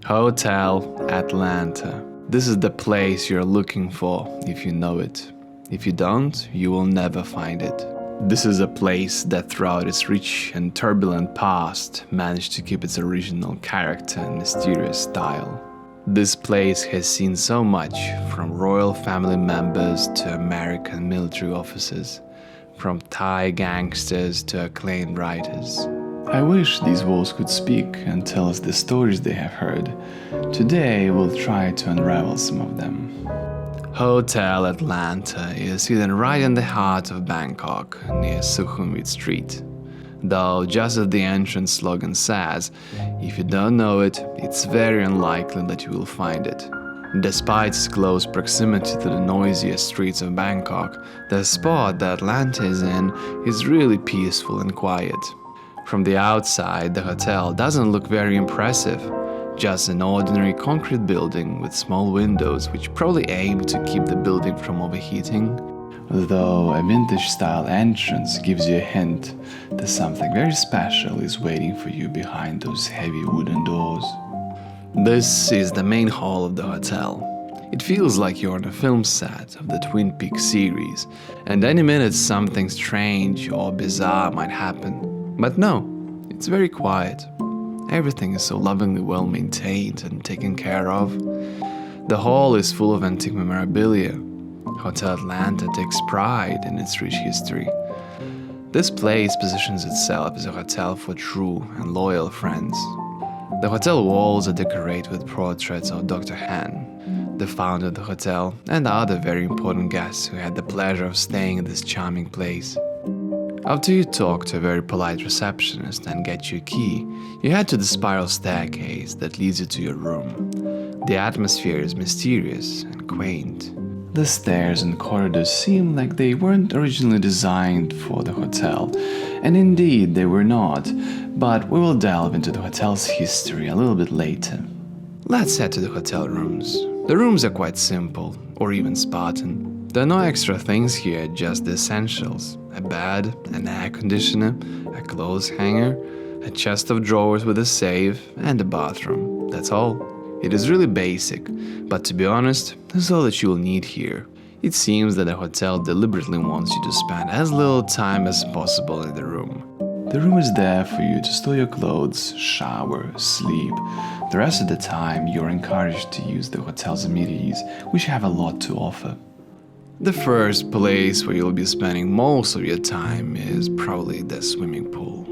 Hotel Atlanta. This is the place you're looking for if you know it. If you don't, you will never find it. This is a place that throughout its rich and turbulent past managed to keep its original character and mysterious style. This place has seen so much, from royal family members to American military officers, from Thai gangsters to acclaimed writers. I wish these walls could speak and tell us the stories they have heard. Today we'll try to unravel some of them. Hotel Atlanta is hidden right in the heart of Bangkok, near Sukhumvit Street. Though, just as the entrance slogan says, if you don't know it, it's very unlikely that you will find it. Despite its close proximity to the noisiest streets of Bangkok, the spot that Atlanta is in is really peaceful and quiet. From the outside, the hotel doesn't look very impressive, just an ordinary concrete building with small windows which probably aim to keep the building from overheating. Though a vintage-style entrance gives you a hint that something very special is waiting for you behind those heavy wooden doors. This is the main hall of the hotel. It feels like you're on a film set of the Twin Peaks series, and any minute something strange or bizarre might happen. But no, it's very quiet. Everything is so lovingly well maintained and taken care of. The hall is full of antique memorabilia. Hotel Atlanta takes pride in its rich history. This place positions itself as a hotel for true and loyal friends. The hotel walls are decorated with portraits of Dr. Han, the founder of the hotel, and other very important guests who had the pleasure of staying in this charming place. After you talk to a very polite receptionist and get your key, you head to the spiral staircase that leads you to your room. The atmosphere is mysterious and quaint. The stairs and corridors seem like they weren't originally designed for the hotel, and indeed they were not, but we will delve into the hotel's history a little bit later. Let's head to the hotel rooms. The rooms are quite simple, or even Spartan. There are no extra things here, just the essentials: a bed, an air conditioner, a clothes hanger, a chest of drawers with a safe, and a bathroom. That's all. It is really basic, but to be honest, that's all that you will need here. It seems that the hotel deliberately wants you to spend as little time as possible in the room. The room is there for you to store your clothes, shower, sleep. The rest of the time, you're encouraged to use the hotel's amenities, which have a lot to offer. The first place where you'll be spending most of your time is probably the swimming pool.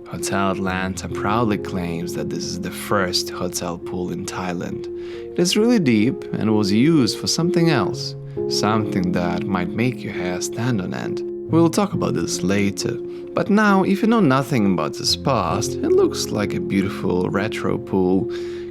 Hotel Atlanta proudly claims that this is the first hotel pool in Thailand. It is really deep and was used for something else, something that might make your hair stand on end. We'll talk about this later, but now, if you know nothing about this past, it looks like a beautiful retro pool,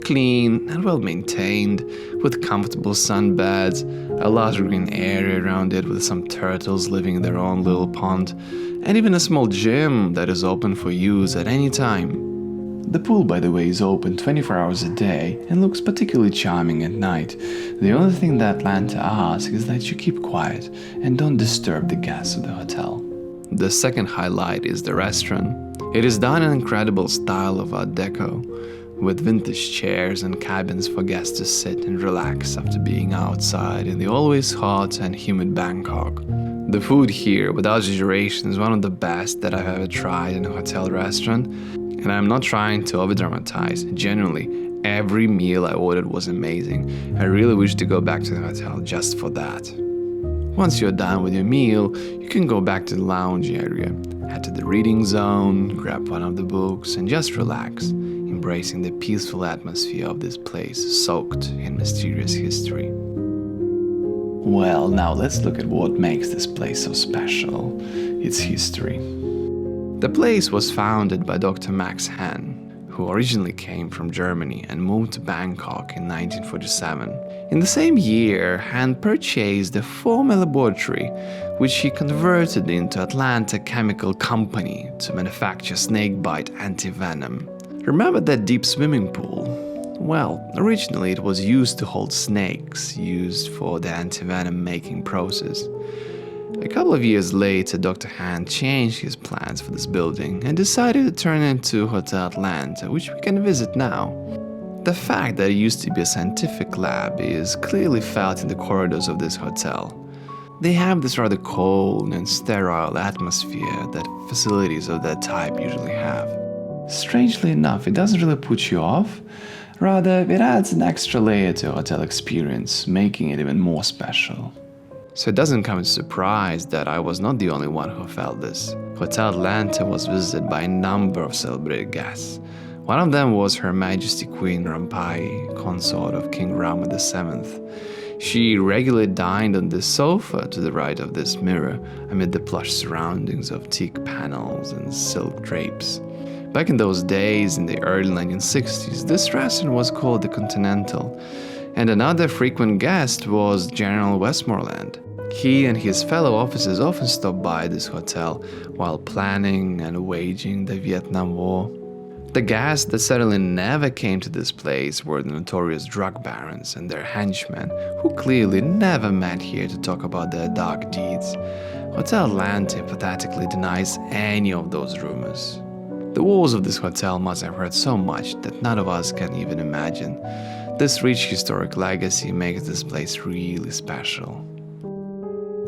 clean and well maintained, with comfortable sunbeds, a large green area around it with some turtles living in their own little pond, and even a small gym that is open for use at any time. The pool, by the way, is open 24 hours a day and looks particularly charming at night. The only thing that Atlanta asks is that you keep quiet and don't disturb the guests of the hotel. The second highlight is the restaurant. It is done in an incredible style of Art Deco, with vintage chairs and cabins for guests to sit and relax after being outside in the always hot and humid Bangkok. The food here, without exaggeration, is one of the best that I've ever tried in a hotel restaurant, and I'm not trying to overdramatize. Genuinely, every meal I ordered was amazing. I really wish to go back to the hotel just for that. Once you're done with your meal, you can go back to the lounge area, head to the reading zone, grab one of the books, and just relax, embracing the peaceful atmosphere of this place soaked in mysterious history. Well, now let's look at what makes this place so special: its history. The place was founded by Dr. Max Han, who originally came from Germany and moved to Bangkok in 1947. In the same year, Han purchased a former laboratory, which he converted into Atlanta Chemical Company to manufacture snakebite antivenom. Remember that deep swimming pool? Well, originally it was used to hold snakes, used for the antivenom making process. A couple of years later, Dr. Han changed his plans for this building and decided to turn it into Hotel Atlanta, which we can visit now. The fact that it used to be a scientific lab is clearly felt in the corridors of this hotel. They have this rather cold and sterile atmosphere that facilities of that type usually have. Strangely enough, it doesn't really put you off. Rather, it adds an extra layer to a hotel experience, making it even more special. So it doesn't come as a surprise that I was not the only one who felt this. Hotel Atlanta was visited by a number of celebrated guests. One of them was Her Majesty Queen Rampai, consort of King Rama VII. She regularly dined on this sofa to the right of this mirror, amid the plush surroundings of teak panels and silk drapes. Back in those days, in the early 1960s, this restaurant was called the Continental, and another frequent guest was General Westmoreland. He and his fellow officers often stopped by this hotel while planning and waging the Vietnam War. The guests that certainly never came to this place were the notorious drug barons and their henchmen, who clearly never met here to talk about their dark deeds. Hotel Atlanta emphatically denies any of those rumors. The walls of this hotel must have heard so much that none of us can even imagine. This rich historic legacy makes this place really special.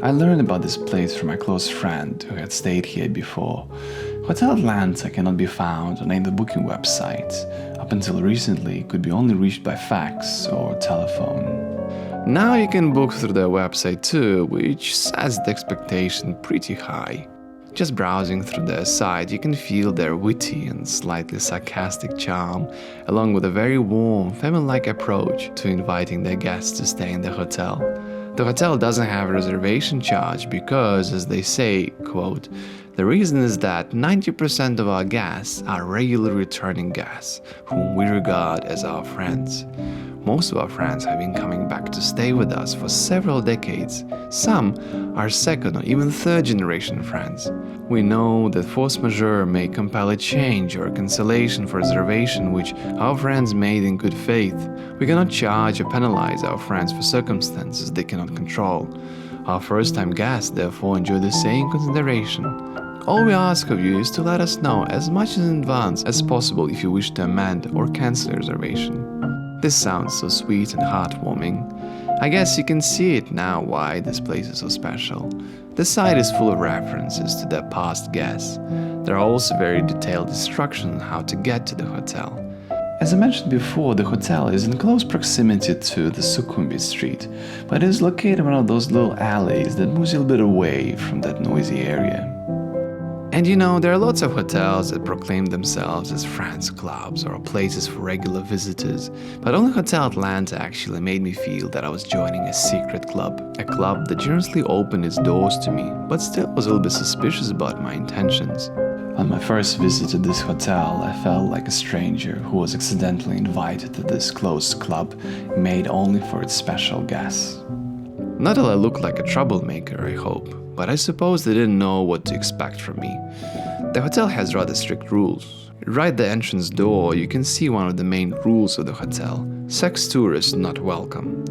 I learned about this place from my close friend who had stayed here before. Hotel Atlanta cannot be found on any of the booking websites. Up until recently, it could be only reached by fax or telephone. Now you can book through their website too, which sets the expectation pretty high. Just browsing through their site, you can feel their witty and slightly sarcastic charm, along with a very warm, family-like approach to inviting their guests to stay in the hotel. The hotel doesn't have a reservation charge because, as they say, quote, "The reason is that 90% of our guests are regular returning guests, whom we regard as our friends. Most of our friends have been coming back to stay with us for several decades. Some are second or even third generation friends. We know that force majeure may compel a change or a cancellation for reservation which our friends made in good faith. We cannot charge or penalize our friends for circumstances they cannot control. Our first-time guests therefore enjoy the same consideration. All we ask of you is to let us know as much in advance as possible if you wish to amend or cancel a reservation." This sounds so sweet and heartwarming. I guess you can see it now why this place is so special. The site is full of references to their past guests. There are also very detailed instructions on how to get to the hotel. As I mentioned before, the hotel is in close proximity to the Sukhumvit street, but it is located in one of those little alleys that moves you a little bit away from that noisy area. And you know, there are lots of hotels that proclaim themselves as Franz clubs or places for regular visitors, but only Hotel Atlanta actually made me feel that I was joining a secret club, a club that generously opened its doors to me, but still was a little bit suspicious about my intentions. On my first visit to this hotel, I felt like a stranger who was accidentally invited to this closed club made only for its special guests. Not that I look like a troublemaker, I hope, but I suppose they didn't know what to expect from me. The hotel has rather strict rules. Right at the entrance door, you can see one of the main rules of the hotel: sex tourists not welcome.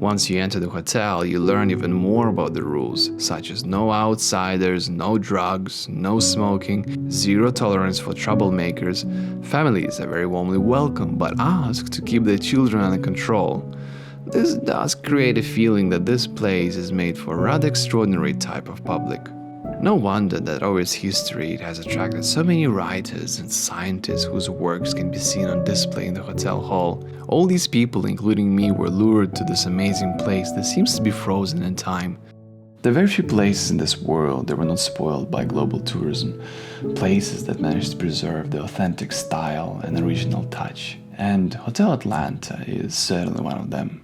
Once you enter the hotel, you learn even more about the rules, such as no outsiders, no drugs, no smoking, zero tolerance for troublemakers. Families are very warmly welcome, but asked to keep their children under control. This does create a feeling that this place is made for a rather extraordinary type of public. No wonder that over its history it has attracted so many writers and scientists whose works can be seen on display in the hotel hall. All these people, including me, were lured to this amazing place that seems to be frozen in time. There are very few places in this world that were not spoiled by global tourism, places that managed to preserve the authentic style and original touch. And Hotel Atlanta is certainly one of them.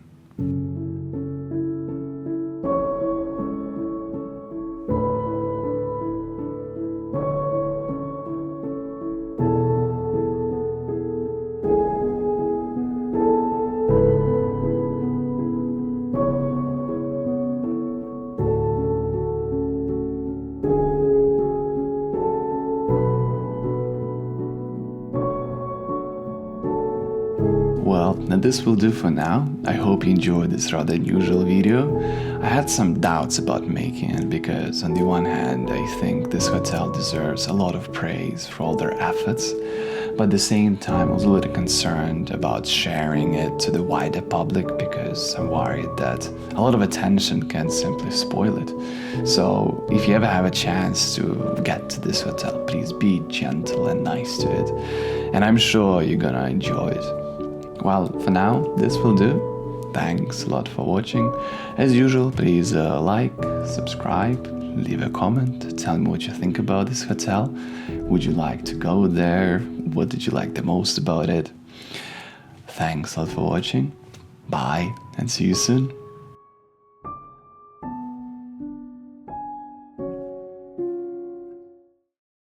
Well, and this will do for now. I hope you enjoyed this rather unusual video. I had some doubts about making it because on the one hand I think this hotel deserves a lot of praise for all their efforts, But at the same time, I was a little concerned about sharing it to the wider public because I'm worried that a lot of attention can simply spoil it. So if you ever have a chance to get to this hotel, please be gentle and nice to it. And I'm sure you're gonna enjoy it. Well, for now, this will do. Thanks a lot for watching. As usual, please like, subscribe, leave a comment, tell me what you think about this hotel. Would you like to go there? What did you like the most about it? Thanks a lot for watching. Bye and see you soon.